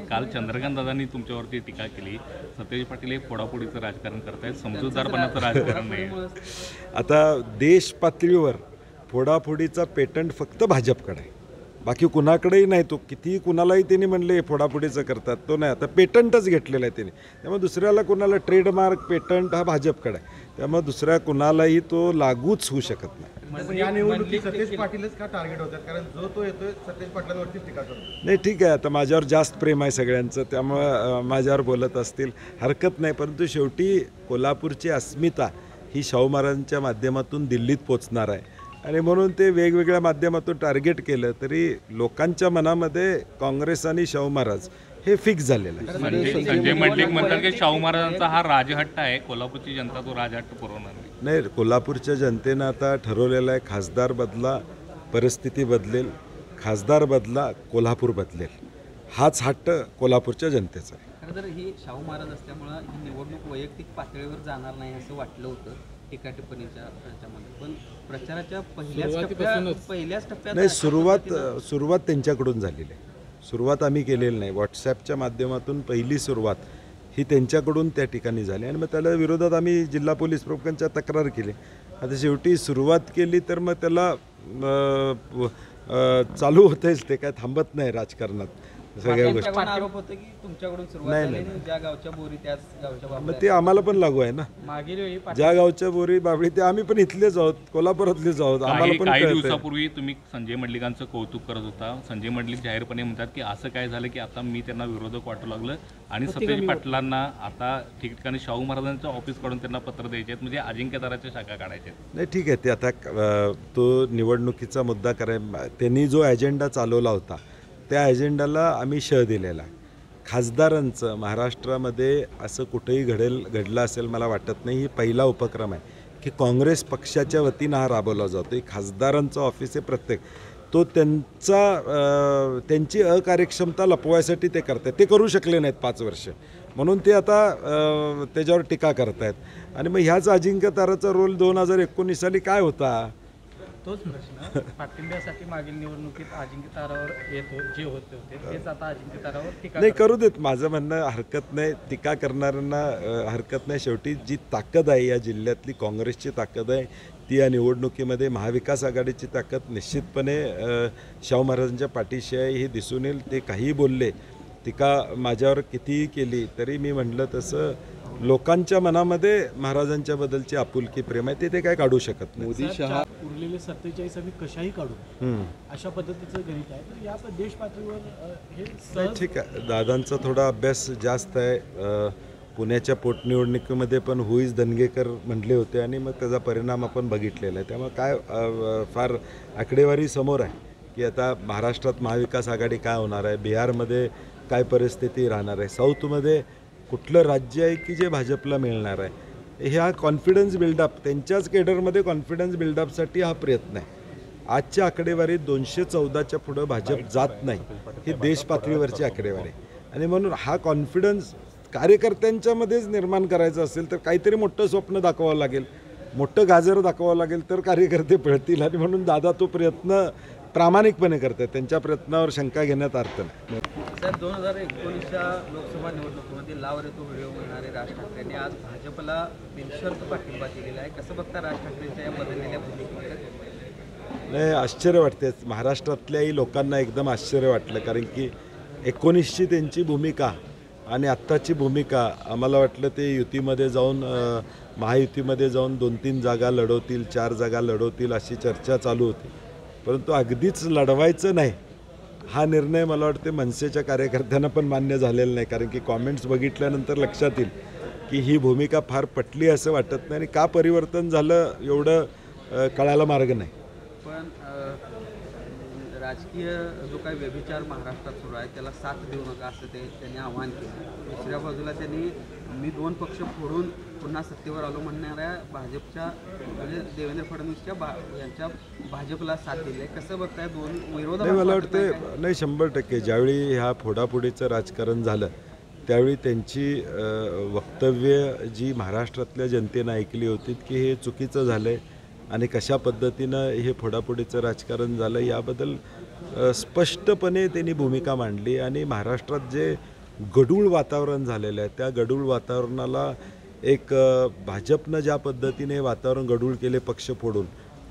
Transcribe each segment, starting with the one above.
काल चंद्रकांत दादांनी तुमच्यावरती टीका केली. सतेज पाटील हे फोडाफोडीचं राजकारण करतायत, समजूतदारपणाचं राजकारण नाही. आता देश पातळीवर फोडाफोडीचा पेटंट फक्त भाजपकडे आहे, बाकी कुणाकडेही नाही. तो कितीही कुणालाही त्यांनी म्हणले फोडाफोडीचं करतात, तो नाही. आता पेटंटच घेतलेला आहे त्यांनी, त्यामुळे दुसऱ्याला कुणाला ट्रेडमार्क पेटंट हा भाजपकडे आहे, त्यामुळे दुसऱ्या कुणालाही तो लागूच होऊ शकत नाही. या निवडणुकीत सतेज पाटीलच का टार्गेट होतात? कारण जो तो येतोय सतेज पाटलांवरती टीका करतो. नाही ठीक आहे, आता माझ्यावर जास्त प्रेम आहे सगळ्यांचं, त्यामुळं माझ्यावर बोलत असतील, हरकत नाही. परंतु शेवटी कोल्हापूरची अस्मिता ही शाहू महाराजांच्या माध्यमातून दिल्लीत पोचणार आहे, आणि म्हणून ते वेगवेगळ्या माध्यमातून टार्गेट केलं तरी लोकांच्या मनामध्ये काँग्रेस आणि शाहू महाराज हे फिक्स झालेलं आहे. संजय मंडलिक म्हणतात की शाहू महाराजांचा हा राजहट्ट आहे, कोल्हापूरची जनता तो राजहट्ट पुरवणार नाही. नाही, कोल्हापूरच्या जनतेनं आता ठरवलेलं आहे, खासदार बदला परिस्थिती बदलेल, खासदार बदला कोल्हापूर बदलेल, हाच हट्ट कोल्हापूरच्या जनतेचा आहे. खरं तर ही शाहू महाराज असल्यामुळं ही निवडणूक वैयक्तिक पातळीवर जाणार नाही असं वाटलं होतं टीका टिप्पणीच्या ह्याच्यामध्ये, पण प्रचाराच्या पहिल्याच टप्प्यात नाही, सुरुवात त्यांच्याकडून झालेली आहे. सुरुवात आम्ही केलेली नाही, व्हॉट्सॲपच्या माध्यमातून पहिली सुरुवात ही त्यांच्याकडून त्या ठिकाणी झाली, आणि मग त्याला विरोधात आम्ही जिल्हा पोलीस प्रमुखांच्या तक्रार केली. आता शेवटी सुरुवात केली तर मग त्याला चालू होतेच, ते काय थांबत नाही राजकारणात सगळ्या गोष्टी. आरोप होतो की तुमच्याकडून सुरुवात झाली, ज्या गावच्या बोरी त्याच गावच्या मग ते आम्हाला पण लागू आहे ना, मागील वेळी ज्या गावच्या बोरी बाबळी ते आम्ही पण इथलेच आहोत, कोल्हापुरातलेच आहोत, आम्हाला पण काही कळतंय. दिवसापूर्वी तुम्ही संजय मंडलिकांचं कौतुक करत होता. संजय मंडलिक जाहीरपणे म्हणतात की असं काय झालं की आता मी त्यांना विरोधक वाटू लागलं, आणि सतेज पाटलांना आता ठिकठिकाणी शाहू महाराजांचं ऑफिस काढून त्यांना पत्र द्यायचे आहेत, म्हणजे अजिंक्यताराच्या शाखा काढायच्या आहेत. नाही ठीक आहे, ते आता तो निवडणुकीचा मुद्दा त्यांनी जो अजेंडा चालवला होता त्या अजेंडाला आम्ही शह दिलेला. खासदारांचं महाराष्ट्रामध्ये असं कुठेही घडलं असेल मला वाटत नाही. ही पहिला उपक्रम आहे की काँग्रेस पक्षाच्या वतीनं हा राबवला जातो. खासदारांचं ऑफिस आहे प्रत्येक, तो त्यांची अकार्यक्षमता लपवायसाठी ते करतात. ते करू शकले नाहीत 5 वर्ष, म्हणून ते आता त्याच्यावर टीका करतायत. आणि मग ह्याच अजिंक्यताराचा रोल 2019 साली काय होता? तोच प्रश्न पाठिंब्यासाठी मागील निवडणुकीत अजिंक्यतारावर जे होते तेच आता अजिंक्यतारावर टीका नाही करू देत. माझं म्हणणं हरकत नाही, टीका करणाऱ्यांना हरकत नाही. शेवटी जी ताकद आहे या जिल्ह्यातली, काँग्रेसची ताकद आहे ती या निवडणुकीमध्ये, महाविकास आघाडीची ताकद निश्चितपणे शाहू महाराजांच्या पाठीशी आहे हे दिसून येईल. ते काहीही बोलले, टीका माझ्यावर कितीही केली तरी मी म्हटलं तसं लोकांच्या मनामध्ये महाराजांच्या बद्दलची आपुलकी प्रेम आहे, ते काय काढू शकत नाही. मोदी शहा उरलेले 47 आम्ही कशाही काढू अशा पद्धतीचं गणित आहे. तर या देश पातळीवर हे ठीक आहे, दादांचा थोडा अभ्यास जास्त आहे. पुण्याच्या पोटनिवडणुकीमध्ये पण हुईज दंगेकर म्हटले होते, आणि मग त्याचा परिणाम आपण बघितलेला आहे. त्यामुळे काय फार आकडेवारी समोर आहे की आता महाराष्ट्रात महाविकास आघाडी काय होणार आहे, बिहारमध्ये काय परिस्थिती राहणार आहे, साऊथमध्ये कुठलं राज्य आहे की जे भाजपला मिळणार आहे. ह्या कॉन्फिडन्स बिल्डअप, त्यांच्याच केडरमध्ये कॉन्फिडन्स बिल्डअपसाठी हा प्रयत्न आहे. आजच्या आकडेवारीत 214च्या पुढं भाजप जात नाही, ही देश पातळीवरची आकडेवारी आहे. आणि म्हणून हा कॉन्फिडन्स कार्यकर्त्यांच्यामध्येच निर्माण करायचं असेल तर काहीतरी मोठं स्वप्न दाखवावं लागेल, मोठं गाजर दाखवावं लागेल, तर कार्यकर्ते पळतील. आणि म्हणून दादा तो प्रयत्न प्रामाणिकपणे करतात, त्यांच्या प्रयत्नावर शंका घेण्यात अर्थ नाही. साहेब, 2019च्या लोकसभा निवडणुकीमध्ये लाव रे तो व्हिडिओ मिळणारे राज ठाकरेंनी आज भाजपला बिनशर्त पाठिंबा दिलेला आहे. कसं बघता राज ठाकरेंच्या या बदललेल्या भूमिकेमध्ये? नाही, आश्चर्य वाटते. महाराष्ट्रातल्याही लोकांना एकदम आश्चर्य वाटलं, कारण की 19ची त्यांची भूमिका आणि आत्ताची भूमिका आम्हाला वाटलं ते युतीमध्ये जाऊन महायुतीमध्ये जाऊन 2-3 जागा लढवतील, 4 जागा लढवतील अशी चर्चा चालू होती. परंतु अगदीच लढवायचं नाही हा निर्णय मला वाटते मनसेच्या कार्यकर्त्यांना पण मान्य झालेला नाही, कारण की कॉमेंट्स बघितल्यानंतर लक्षात येईल की ही भूमिका फार पटली असं वाटत नाही. आणि का परिवर्तन झालं एवढं कळायला मार्ग नाही. पण राजकीय जो काही व्यभिचार महाराष्ट्रात सुरू आहे त्याला साथ देऊ नका असं त्यांनी आवाहन केलं. दुसऱ्या बाजूला त्यांनी मी 2 पक्ष फोडून पुन्हा सत्तेवर आलो म्हणणाऱ्या भाजपच्या म्हणजे देवेंद्र फडणवीसच्या यांच्या भाजपला साथ दिली आहे. कसं बघताय दोन विरोध? मला वाटतं नाही, 100% ज्यावेळी ह्या फोडाफोडीचं राजकारण झालं त्यावेळी त्यांची वक्तव्य जी महाराष्ट्रातल्या जनतेनं ऐकली होती की हे चुकीचं झालं आहे आणि कशा पद्धतीनं हे फोडाफोडीचं राजकारण झालं याबद्दल स्पष्टपणे त्यांनी भूमिका मांडली. आणि महाराष्ट्रात जे गढूळ वातावरण झालेलं आहे. त्या गढूळ वातावरणाला एक भाजपनं ज्या पद्धतीने वातावरण गढूळ केले पक्ष फोडून,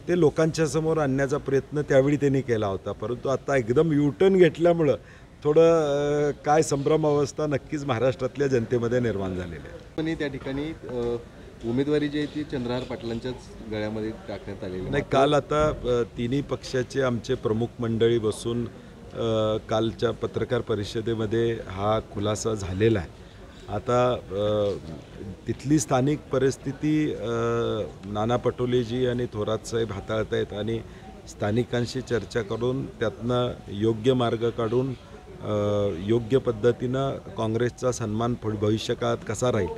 ते लोकांच्या समोर आणण्याचा प्रयत्न त्यावेळी त्यांनी केला होता. परंतु आता एकदम युटर्न घेतल्यामुळं थोडं काय संभ्रम अवस्था नक्कीच महाराष्ट्रातल्या जनतेमध्ये निर्माण झालेली आहे. पण त्या ठिकाणी उमेदवारी जी आहे ती चंद्रहार पाटलांच्याच गळ्यामध्ये टाकण्यात आलेली नाही, काल आता तिन्ही पक्षाचे आमचे प्रमुख मंडळी बसून कालच्या पत्रकार परिषदेमध्ये हा खुलासा झालेला आहे. आता तिथली स्थानिक परिस्थिती नाना पटोलेजी आणि थोरात साहेब हाताळत आहेत आणि स्थानिकांशी चर्चा करून त्यातनं योग्य मार्ग काढून योग्य पद्धतीनं काँग्रेसचा सन्मान भविष्यकाळात कसा राहील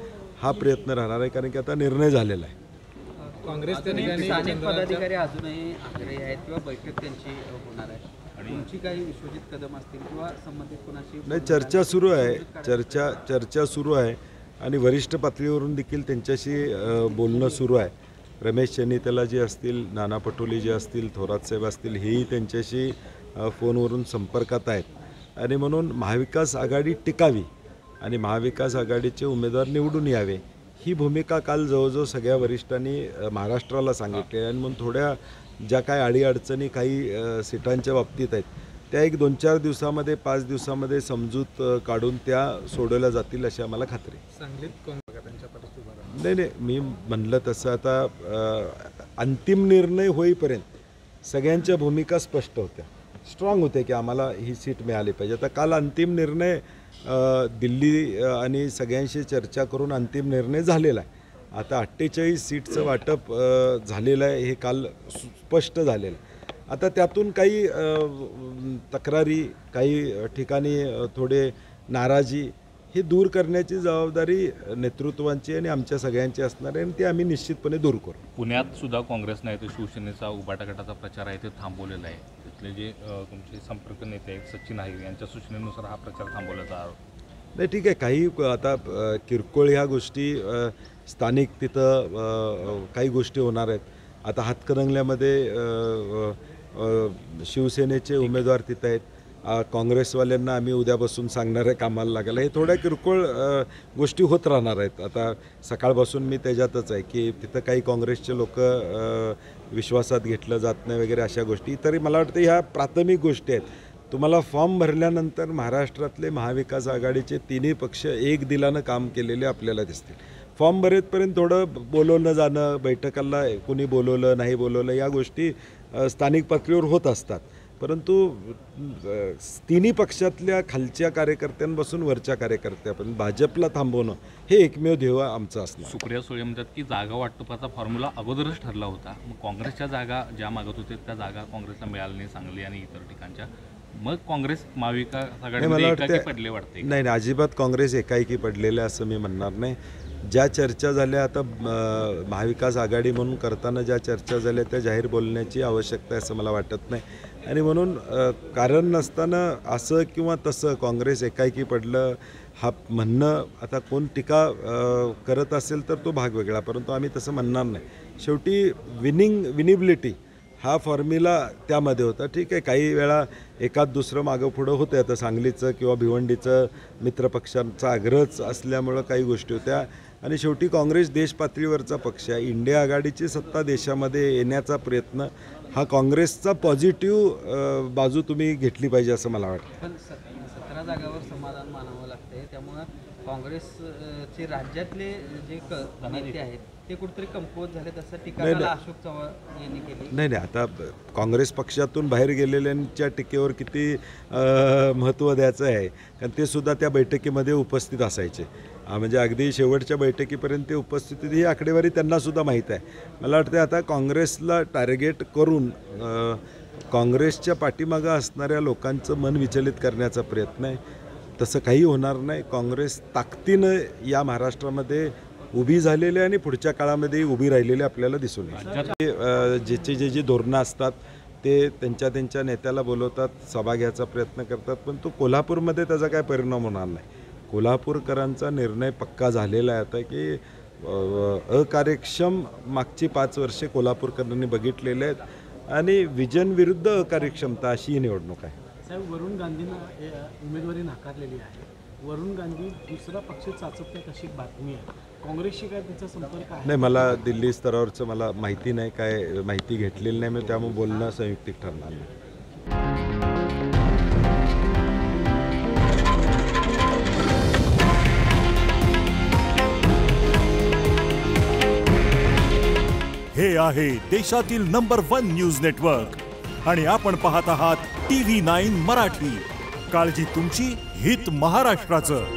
हा प्रयत्न राहणार आहे. कारण की आता निर्णय झालेला आहे. स्थानिक पदाधिकारी अजूनही आग्रही आहेत किंवा बैठक त्यांची होणार आहे. तुमची काही विश्वजित कदम असतील किंवा संबंधित कोणाशी नाही, चर्चा सुरू आहे. चर्चा सुरू आहे आणि वरिष्ठ पातळीवरून देखील त्यांच्याशी बोलणं सुरू आहे. रमेश चेन्नीतला जे असतील, नाना पटोले जे असतील, थोरात साहेब असतील, हेही त्यांच्याशी फोनवरून संपर्कात आहेत आणि म्हणून महाविकास आघाडी टिकावी आणि महाविकास आघाडीचे उमेदवार निवडून यावे ही भूमिका काल जवळजवळ सगळ्या वरिष्ठांनी महाराष्ट्राला सांगितली आहे. आणि म्हणून थोड्या ज्या काही अडीअडचणी काही सीटांच्या बाबतीत आहेत त्या एक 2-4 दिवसामध्ये 5 दिवसामध्ये समजूत काढून त्या सोडवल्या जातील अशी आम्हाला खात्री. नाही, मी म्हणलं तसं आता अंतिम निर्णय होईपर्यंत सगळ्यांच्या भूमिका स्पष्ट होत्या, स्ट्रॉंग होते की आम्हाला ही सीट मिळाली पाहिजे. आता काल अंतिम निर्णय दिल्ली आणि सगळ्यांशी चर्चा करून अंतिम निर्णय झालेला आहे. आता 48 सीटचं वाटप झालेलं आहे हे काल स्पष्ट झालेलं आहे. आता त्यातून काही तक्रारी, काही ठिकाणी थोडे नाराजी हे दूर करण्याची जबाबदारी नेतृत्वांची आणि आमच्या सगळ्यांची असणार आहे आणि ते आम्ही निश्चितपणे दूर करू. पुण्यात सुद्धा काँग्रेसनं आहे ते शिवसेनेचा उबाटा गटाचा प्रचार आहे ते थांबवलेला आहे. तिथले जे तुमचे संपर्क नेते आहेत सचिन आहे यांच्या सूचनेनुसार हा प्रचार थांबवल्याचा आरोप. नाही, ठीक आहे. काही आता किरकोळ ह्या गोष्टी स्थानिक तिथं काही गोष्टी होणार आहेत. आता हातकणंगल्यामध्ये शिवसेनेचे उमेदवार तिथं आहेत. काँग्रेसवाल्यांना आम्ही उद्यापासून सांगणार आहे कामाला लागायला. हे थोड्या किरकोळ गोष्टी होत राहणार आहेत. आता सकाळपासून मी त्याच्यातच आहे की तिथं काही काँग्रेसचे लोक विश्वासात घेतलं जात नाही वगैरे अशा गोष्टी. तरी मला वाटतं ह्या प्राथमिक गोष्टी आहेत. तुम्हाला फॉर्म भरल्यानंतर महाराष्ट्रातले महाविकास आघाडीचे तिन्ही पक्ष एक दिलानं काम केलेले आपल्याला दिसतील. फॉर्म भरेपर्यंत थोडं बोलवलं जाणं, बैठकाला कुणी बोलवलं नाही बोलवलं या गोष्टी स्थानिक पातळीवर होत असतात. परंतु तिन्ही पक्षातल्या खालच्या कार्यकर्त्यांपासून वरच्या कार्यकर्त्यापर्यंत भाजपला थांबवणं हे एकमेव ध्येय आमचं असणार. सुप्रिया सुळे म्हणतात की जागा वाटपाचा फॉर्म्युला अगोदरच ठरला होता. मग काँग्रेसच्या जागा ज्या मागत होते त्या जागा काँग्रेसला मिळाल्या नाही, सांगली आणि इतर ठिकाणच्या. मग काँग्रेस महाविकास आघाडीमध्ये एकाकी पडले वाटते. नाही, अजिबात काँग्रेस एकाएकी पडलेलं असं मी म्हणणार नाही. ज्या चर्चा झाल्या आता महाविकास आघाडी म्हणून करताना ज्या चर्चा झाल्या त्या जाहीर बोलण्याची आवश्यकता आहे असं मला वाटत नाही. आणि म्हणून कारण नसताना असं किंवा तसं काँग्रेस एकाएकी पडलं हा म्हणणं, आता कोण टीका करत असेल तर तो भाग वेगळा, परंतु आम्ही तसं म्हणणार नाही. शेवटी विनिबिलिटी हा फॉर्म्युला त्यामध्ये होता. ठीक आहे, काही वेळा एकात दुसरं मागं पुढं होतं. आता सांगलीचं किंवा भिवंडीचं मित्रपक्षांचा आग्रहच असल्यामुळं काही गोष्टी होत्या. आणि शेवटी काँग्रेस देश पातळीवरचा पक्ष आहे. इंडिया आघाडीची सत्ता देशामध्ये येण्याचा प्रयत्न हा काँग्रेसचा पॉझिटिव्ह बाजू तुम्ही घेतली पाहिजे असं मला वाटतं. पण 17 जागावर समाधान मानावं लागतंय. त्यामुळं काँग्रेसचे राज्यातले जे नेते आहेत ते कुठेतरी कमकुवत झाले तसं टीका अशोक चव्हाण यांनी केली. नाही, आता काँग्रेस पक्षातून बाहेर गेलेल्यांच्या टीकेवर किती महत्त्व द्यायचं आहे. कारण ते सुद्धा त्या बैठकीमध्ये उपस्थित असायचे. म्हणजे अगदी शेवटच्या बैठकीपर्यंत ते उपस्थित होते ही आकडेवारी त्यांनासुद्धा माहीत आहे. मला वाटतं आता काँग्रेसला टार्गेट करून काँग्रेसच्या पाठीमागं असणाऱ्या लोकांचं मन विचलित करण्याचा प्रयत्न आहे. तसं काही होणार नाही. काँग्रेस ताकदीनं या महाराष्ट्रामध्ये उभी झालेली आणि पुढच्या काळामध्ये उभी राहिलेली आपल्याला दिसून येईल. जे धोरणं असतात ते त्यांच्या नेत्याला बोलवतात, सभा घ्यायचा प्रयत्न करतात, पण तो कोल्हापूरमध्ये त्याचा काय परिणाम होणार नाही. कोल्हापूरकरांचा निर्णय पक्का झालेला आहे आता की अकार्यक्षम मागची 5 वर्षे कोल्हापूरकरांनी बघितलेले आहेत आणि विजन विरुद्ध अकार्यक्षमता अशी ही निवडणूक आहे. साहेब, वरुण गांधींना उमेदवारी नाकारलेली आहे. वरुण गांधी दुसरा पक्ष चाचपतात अशी बातमी आहे. काँग्रेसशी काय त्याचा संपर्क आहे? नाही, मला दिल्ली स्तरावरचं मला माहिती नाही, काय माहिती घेतलेली नाही मी, त्यामुळे बोलणं संयुक्तिक ठरणार नाही. हे आहे देशातील नंबर 1 न्यूज नेटवर्क आणि आपण पाहत आहात TV9 मराठी. काळजी तुमची, हित महाराष्ट्राचं.